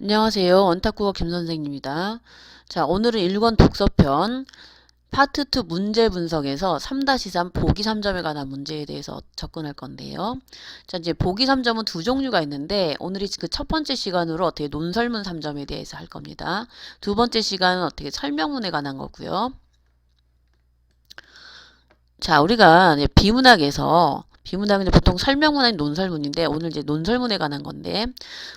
안녕하세요. 원탁국어 김선생입니다. 자, 오늘은 1권 독서편 파트 2 문제 분석에서 3-3 보기 3점에 관한 문제에 대해서 접근할 건데요. 자, 이제 보기 3점은 두 종류가 있는데 오늘이 그 첫 번째 시간으로 어떻게 논설문 3점에 대해서 할 겁니다. 두 번째 시간은 어떻게 설명문에 관한 거고요. 자, 우리가 이제 비문학은 이제 보통 설명문 아닌 논설문인데 오늘 이제 논설문에 관한 건데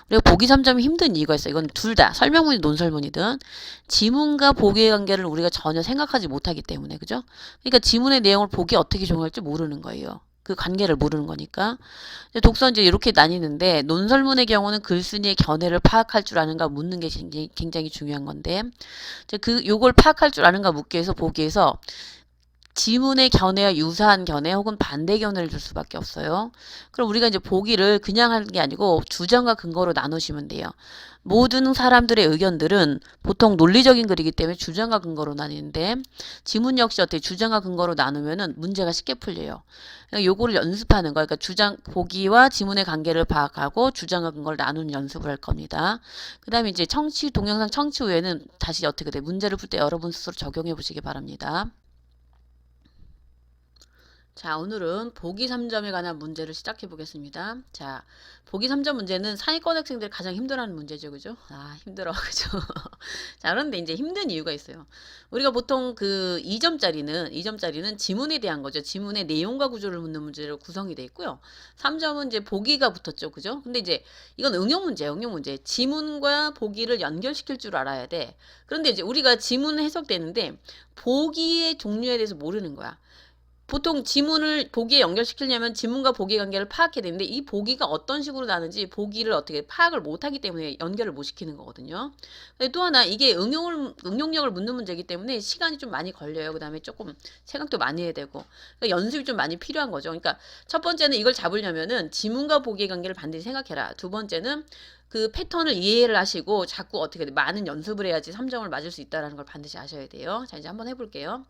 우리가 보기 3점이 힘든 이유가 있어요. 이건 둘 다 설명문이 논설문이든 지문과 보기의 관계를 우리가 전혀 생각하지 못하기 때문에 그죠? 그러니까 지문의 내용을 보기 어떻게 적용할지 모르는 거예요. 그 관계를 모르는 거니까. 독서 이제 이렇게 나뉘는데 논설문의 경우는 글쓴이의 견해를 파악할 줄 아는가 묻는 게 굉장히 중요한 건데 이제 요걸 파악할 줄 아는가 묻기 위해서 보기에서 지문의 견해와 유사한 견해 혹은 반대 견해를 줄 수밖에 없어요. 그럼 우리가 이제 보기를 그냥 하는 게 아니고 주장과 근거로 나누시면 돼요. 모든 사람들의 의견들은 보통 논리적인 글이기 때문에 주장과 근거로 나뉘는데 지문 역시 어떻게 주장과 근거로 나누면은 문제가 쉽게 풀려요. 그러니까 요거를 연습하는 거예요. 그러니까 보기와 지문의 관계를 파악하고 주장과 근거를 나누는 연습을 할 겁니다. 그 다음에 이제 동영상 청취 후에는 다시 어떻게 돼 문제를 풀 때 여러분 스스로 적용해 보시기 바랍니다. 자, 오늘은 보기 3점에 관한 문제를 시작해 보겠습니다. 자, 보기 3점 문제는 상위권 학생들이 가장 힘들어하는 문제죠. 그죠? 아, 힘들어. 그죠? 자, 그런데 이제 힘든 이유가 있어요. 우리가 보통 그 2점짜리는 지문에 대한 거죠. 지문의 내용과 구조를 묻는 문제로 구성이 되어 있고요. 3점은 이제 보기가 붙었죠. 그죠? 근데 이제 이건 응용 문제예요. 응용 문제. 지문과 보기를 연결시킬 줄 알아야 돼. 그런데 이제 우리가 지문 해석되는데 보기의 종류에 대해서 모르는 거야. 보통 지문을 보기에 연결시키려면 지문과 보기 관계를 파악해야 되는데 이 보기가 어떤 식으로 나는지 보기를 어떻게 파악을 못하기 때문에 연결을 못 시키는 거거든요. 또 하나 이게 응용력을 묻는 문제이기 때문에 시간이 좀 많이 걸려요. 그 다음에 조금 생각도 많이 해야 되고 그러니까 연습이 좀 많이 필요한 거죠. 그러니까 첫 번째는 이걸 잡으려면은 지문과 보기의 관계를 반드시 생각해라. 두 번째는 그 패턴을 이해를 하시고 자꾸 어떻게 많은 연습을 해야지 3점을 맞을 수 있다는 걸 반드시 아셔야 돼요. 자, 이제 한번 해볼게요.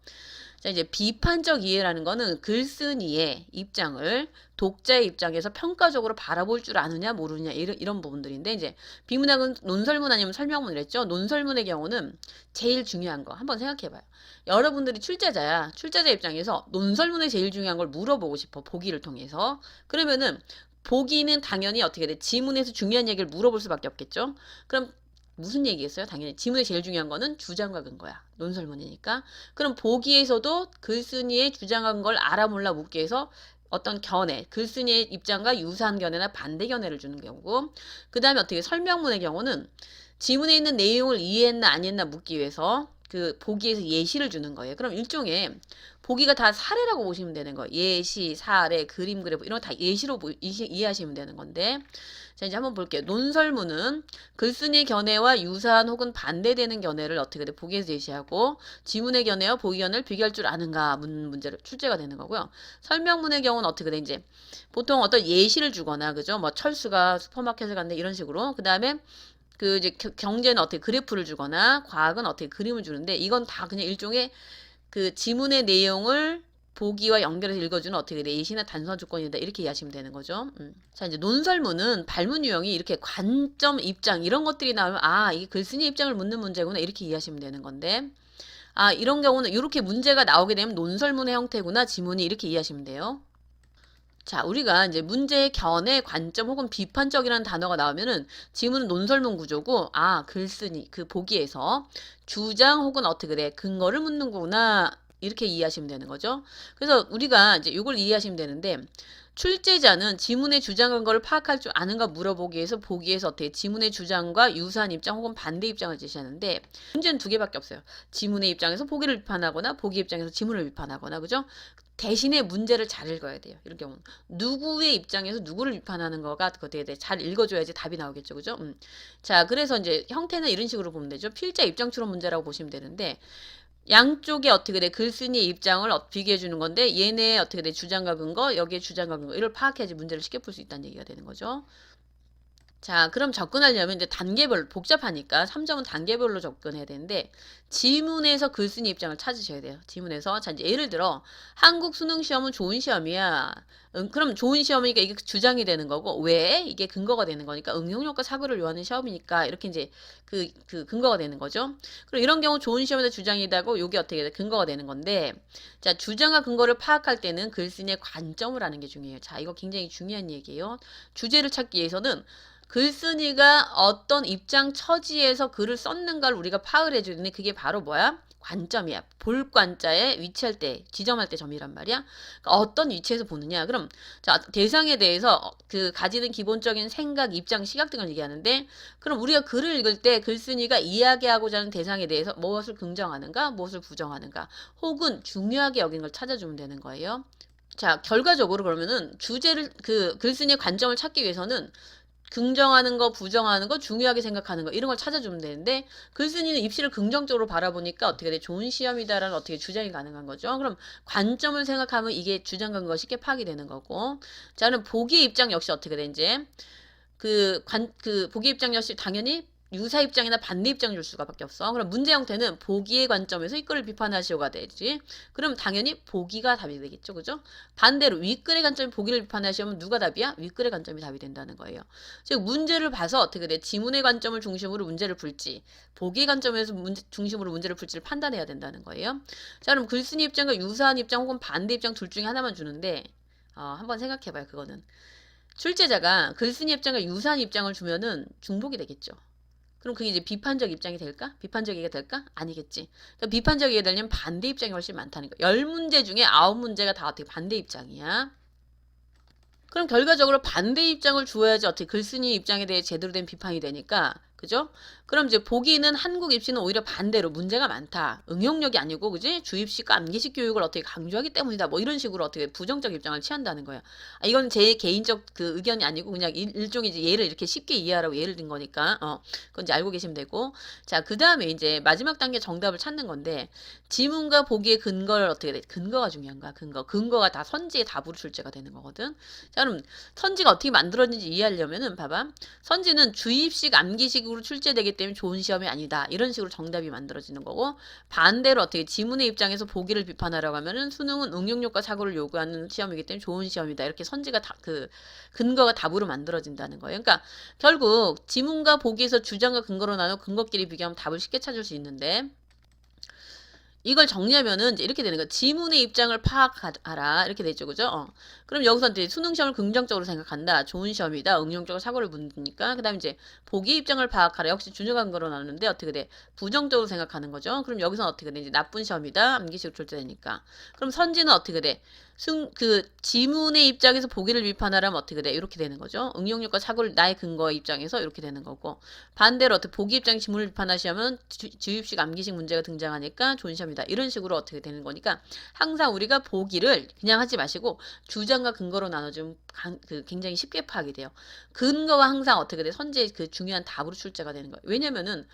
자, 이제 비판적 이해라는 거는 글쓴이의 입장을 독자의 입장에서 평가적으로 바라볼 줄 아느냐 모르느냐 이런 부분들인데 이제 비문학은 논설문 아니면 설명문을 했죠. 논설문의 경우는 제일 중요한 거 한번 생각해봐요. 여러분들이 출제자야. 출제자 입장에서 논설문에 제일 중요한 걸 물어보고 싶어. 보기를 통해서. 그러면은 보기는 당연히 어떻게 돼? 지문에서 중요한 얘기를 물어볼 수밖에 없겠죠. 그럼 무슨 얘기겠어요? 당연히 지문에 제일 중요한 거는 주장과 근거야. 논설문이니까. 그럼 보기에서도 글쓴이의 주장과 근거를 알아 몰라 묻기 위해서 어떤 견해, 글쓴이의 입장과 유사한 견해나 반대 견해를 주는 경우고 그 다음에 어떻게 설명문의 경우는 지문에 있는 내용을 이해했나 아니했나 묻기 위해서 그 보기에서 예시를 주는 거예요. 그럼 일종의 보기가 다 사례라고 보시면 되는 거예요. 예시, 사례, 그림, 그래프 이런 거 다 예시로 이해하시면 되는 건데 자, 이제 한번 볼게요. 논설문은 글쓴이의 견해와 유사한 혹은 반대되는 견해를 어떻게 돼? 보기에서 제시하고 지문의 견해와 보기 견해를 비교할 줄 아는가 묻는 문제를 출제가 되는 거고요. 설명문의 경우는 어떻게 돼? 이제 보통 어떤 예시를 주거나 그죠? 뭐 철수가 슈퍼마켓을 갔는데 이런 식으로 그 다음에 그 이제 경제는 어떻게 그래프를 주거나 과학은 어떻게 그림을 주는데 이건 다 그냥 일종의 그 지문의 내용을 보기와 연결해서 읽어주는 어떻게 돼? 예시나 단순한 조건이다. 이렇게 이해하시면 되는 거죠. 자, 이제 논설문은 발문 유형이 이렇게 관점, 입장 이런 것들이 나오면 아, 이게 글쓴이 입장을 묻는 문제구나. 이렇게 이해하시면 되는 건데 아, 이런 경우는 이렇게 문제가 나오게 되면 논설문의 형태구나. 지문이 이렇게 이해하시면 돼요. 자, 우리가 이제 문제의 견해, 관점 혹은 비판적이라는 단어가 나오면은 지문은 논설문 구조고, 아, 글쓴이, 그 보기에서 주장 혹은 어떻게 돼, 근거를 묻는구나. 이렇게 이해하시면 되는 거죠. 그래서 우리가 이제 이걸 이해하시면 되는데, 출제자는 지문의 주장 근거를 파악할 줄 아는가 물어보기 위해서 보기에서 어떻게 지문의 주장과 유사한 입장 혹은 반대 입장을 제시하는데 문제는 두 개밖에 없어요. 지문의 입장에서 보기를 비판하거나 보기 입장에서 지문을 비판하거나 그죠? 대신에 문제를 잘 읽어야 돼요. 이런 경우는 누구의 입장에서 누구를 비판하는 거가 어떻게 돼? 잘 읽어줘야지 답이 나오겠죠, 그죠? 자, 그래서 이제 형태는 이런 식으로 보면 되죠. 필자 입장 추론 문제라고 보시면 되는데 양쪽에 어떻게 돼? 글쓴이의 입장을 비교해 주는 건데 얘네 어떻게 돼? 주장과 근거, 여기에 주장과 근거 이걸 파악해야지 문제를 쉽게 풀 수 있다는 얘기가 되는 거죠. 자, 그럼 접근하려면 이제 단계별 복잡하니까 3점은 단계별로 접근해야 되는데 지문에서 글쓴이 입장을 찾으셔야 돼요. 지문에서 자 이제 예를 들어 한국 수능 시험은 좋은 시험이야. 그럼 좋은 시험이니까 이게 주장이 되는 거고 왜 이게 근거가 되는 거니까 응용력과 사고를 요하는 시험이니까 이렇게 이제 그 근거가 되는 거죠. 그럼 이런 경우 좋은 시험에서 주장이다고 요게 어떻게 돼? 근거가 되는 건데 자 주장과 근거를 파악할 때는 글쓴이의 관점을 아는 게 중요해요. 자 이거 굉장히 중요한 얘기예요. 주제를 찾기 위해서는 글쓴이가 어떤 입장 처지에서 글을 썼는가를 우리가 파악을 해주는데 그게 바로 뭐야? 관점이야. 볼 관자에 위치할 때, 지점할 때 점이란 말이야. 그러니까 어떤 위치에서 보느냐. 그럼 자 대상에 대해서 그 가지는 기본적인 생각, 입장, 시각 등을 얘기하는데 그럼 우리가 글을 읽을 때 글쓴이가 이야기하고자 하는 대상에 대해서 무엇을 긍정하는가, 무엇을 부정하는가, 혹은 중요하게 여긴 걸 찾아주면 되는 거예요. 자 결과적으로 그러면은 주제를 그 글쓴이의 관점을 찾기 위해서는 긍정하는 거, 부정하는 거, 중요하게 생각하는 거 이런 걸 찾아주면 되는데 글쓴이는 입시를 긍정적으로 바라보니까 어떻게 돼? 좋은 시험이다라는 어떻게 주장이 가능한 거죠. 그럼 관점을 생각하면 이게 주장 근거가 쉽게 파악이 되는 거고 자 그럼 보기 입장 역시 어떻게 돼? 이제 그 보기 입장 역시 당연히 유사 입장이나 반대 입장을 줄 수가밖에 없어. 그럼 문제 형태는 보기의 관점에서 윗글을 비판하시오가 되지. 그럼 당연히 보기가 답이 되겠죠. 그죠? 반대로 윗글의 관점이 보기를 비판하시오면 누가 답이야? 윗글의 관점이 답이 된다는 거예요. 즉 문제를 봐서 어떻게 돼? 지문의 관점을 중심으로 문제를 풀지 보기의 관점에서 중심으로 문제를 풀지를 판단해야 된다는 거예요. 자 그럼 글쓴이 입장과 유사한 입장 혹은 반대 입장 둘 중에 하나만 주는데 한번 생각해봐요. 그거는. 출제자가 글쓴이 입장과 유사한 입장을 주면은 중복이 되겠죠. 그럼 그게 이제 비판적 입장이 될까? 비판적 얘기가 될까? 아니겠지. 그러니까 비판적 얘기가 되려면 반대 입장이 훨씬 많다는 거. 10문제 중에 9문제가 다 어떻게 반대 입장이야. 그럼 결과적으로 반대 입장을 주어야지 어떻게 글쓴이 입장에 대해 제대로 된 비판이 되니까 그죠? 그럼 이제 보기는 한국 입시는 오히려 반대로 문제가 많다. 응용력이 아니고 그지? 주입식과 암기식 교육을 어떻게 강조하기 때문이다. 뭐 이런 식으로 어떻게 부정적 입장을 취한다는 거야. 이건 제 개인적 그 의견이 아니고 그냥 일종의 이제 예를 이렇게 쉽게 이해하라고 예를 든 거니까 그건 이제 알고 계시면 되고 자 그다음에 이제 마지막 단계 정답을 찾는 건데 지문과 보기의 근거를 어떻게 돼? 근거가 중요한 거야. 근거가 다 선지의 답으로 출제가 되는 거거든. 자 그럼 선지가 어떻게 만들어진지 이해하려면은 봐봐. 선지는 주입식 암기식으로 출제되기 때문에 좋은 시험이 아니다. 이런 식으로 정답이 만들어지는 거고 반대로 어떻게 지문의 입장에서 보기를 비판하라고 하면은 수능은 응용력과 사고를 요구하는 시험이기 때문에 좋은 시험이다. 이렇게 선지가 그 근거가 답으로 만들어진다는 거예요. 그러니까 결국 지문과 보기에서 주장과 근거로 나눠 근거끼리 비교하면 답을 쉽게 찾을 수 있는데 이걸 정리하면은 이제 이렇게 되는 거야. 지문의 입장을 파악하라. 이렇게 되죠. 그죠? 그럼 여기서 이제 수능 시험을 긍정적으로 생각한다. 좋은 시험이다. 응용적으로 사고를 묻으니까. 그 다음에 이제 보기 입장을 파악하라. 역시 준용한 거로 나누는데 어떻게 돼? 부정적으로 생각하는 거죠. 그럼 여기서는 어떻게 돼? 이제 나쁜 시험이다. 암기식으로 출제되니까. 그럼 선지는 어떻게 돼? 지문의 입장에서 보기를 비판하라면 어떻게 돼? 이렇게 되는 거죠. 응용력과 사고를 나의 근거 입장에서 이렇게 되는 거고 반대로 어떻게 보기 입장에 지문을 비판하시면 주입식 암기식 문제가 등장하니까 좋은 시험이다. 이런 식으로 어떻게 되는 거니까 항상 우리가 보기를 그냥 하지 마시고 주장과 근거로 나눠주면 굉장히 쉽게 파악이 돼요. 근거가 항상 어떻게 돼? 선제의 그 중요한 답으로 출제가 되는 거예요. 왜냐면은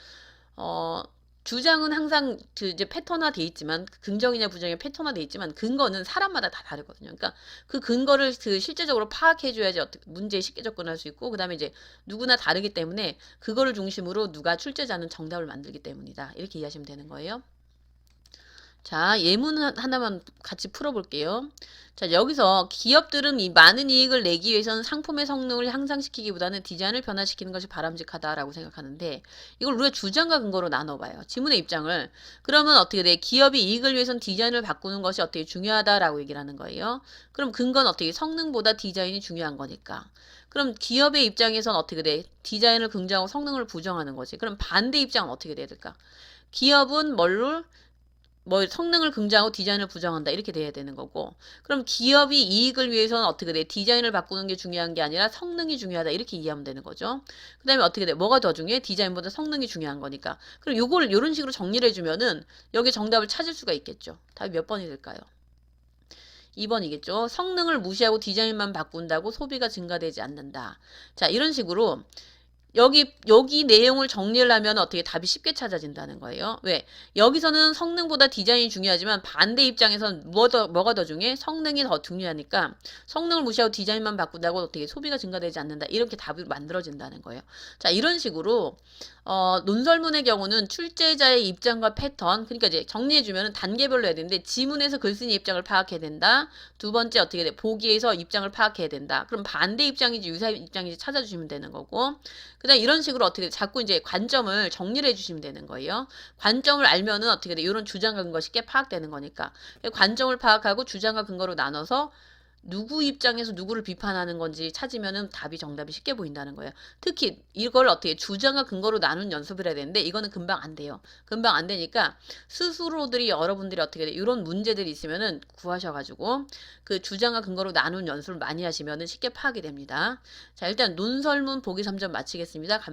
주장은 항상 그 이제 패턴화 돼 있지만 긍정이냐 부정이냐 패턴화 돼 있지만 근거는 사람마다 다 다르거든요. 그러니까 그 근거를 그 실제적으로 파악해 줘야지 어떻게 문제에 쉽게 접근할 수 있고 그다음에 이제 누구나 다르기 때문에 그거를 중심으로 누가 출제자는 정답을 만들기 때문이다. 이렇게 이해하시면 되는 거예요. 자, 예문 하나만 같이 풀어볼게요. 자, 여기서 기업들은 이 많은 이익을 내기 위해서는 상품의 성능을 향상시키기보다는 디자인을 변화시키는 것이 바람직하다라고 생각하는데 이걸 우리가 주장과 근거로 나눠봐요. 지문의 입장을. 그러면 어떻게 돼? 기업이 이익을 위해서는 디자인을 바꾸는 것이 어떻게 중요하다라고 얘기를 하는 거예요. 그럼 근거는 어떻게 성능보다 디자인이 중요한 거니까. 그럼 기업의 입장에선 어떻게 돼? 디자인을 긍정하고 성능을 부정하는 거지. 그럼 반대 입장은 어떻게 돼야 될까? 기업은 성능을 긍정하고 디자인을 부정한다 이렇게 돼야 되는 거고 그럼 기업이 이익을 위해서는 어떻게 돼? 디자인을 바꾸는 게 중요한 게 아니라 성능이 중요하다 이렇게 이해하면 되는 거죠. 그 다음에 어떻게 돼? 뭐가 더 중요해? 디자인보다 성능이 중요한 거니까 그럼 요걸 이런 식으로 정리를 해주면은 여기 정답을 찾을 수가 있겠죠. 답이 몇 번이 될까요? 2번이겠죠. 성능을 무시하고 디자인만 바꾼다고 소비가 증가되지 않는다. 자 이런 식으로 여기 내용을 정리를 하면 어떻게 답이 쉽게 찾아진다는 거예요. 왜? 여기서는 성능보다 디자인이 중요하지만 반대 입장에선 뭐가 더 중요해? 성능이 더 중요하니까 성능을 무시하고 디자인만 바꾼다고 어떻게 소비가 증가되지 않는다. 이렇게 답이 만들어진다는 거예요. 자, 이런 식으로 논설문의 경우는 출제자의 입장과 패턴, 그러니까 이제 정리해주면 단계별로 해야 되는데, 지문에서 글쓴이 입장을 파악해야 된다. 두 번째 어떻게 돼? 보기에서 입장을 파악해야 된다. 그럼 반대 입장인지 유사 입장인지 찾아주시면 되는 거고, 그 다음 이런 식으로 어떻게 돼? 자꾸 이제 관점을 정리를 해주시면 되는 거예요. 관점을 알면은 어떻게 돼? 이런 주장과 근거 쉽게 파악되는 거니까. 관점을 파악하고 주장과 근거로 나눠서 누구 입장에서 누구를 비판하는 건지 찾으면은 정답이 쉽게 보인다는 거예요. 특히 이걸 어떻게 주장과 근거로 나눈 연습을 해야 되는데 이거는 금방 안 돼요. 금방 안 되니까 스스로들이 여러분들이 어떻게 돼? 이런 문제들이 있으면은 구하셔가지고 그 주장과 근거로 나눈 연습을 많이 하시면은 쉽게 파악이 됩니다. 자, 일단 논설문 보기 3점 마치겠습니다. 감사합니다.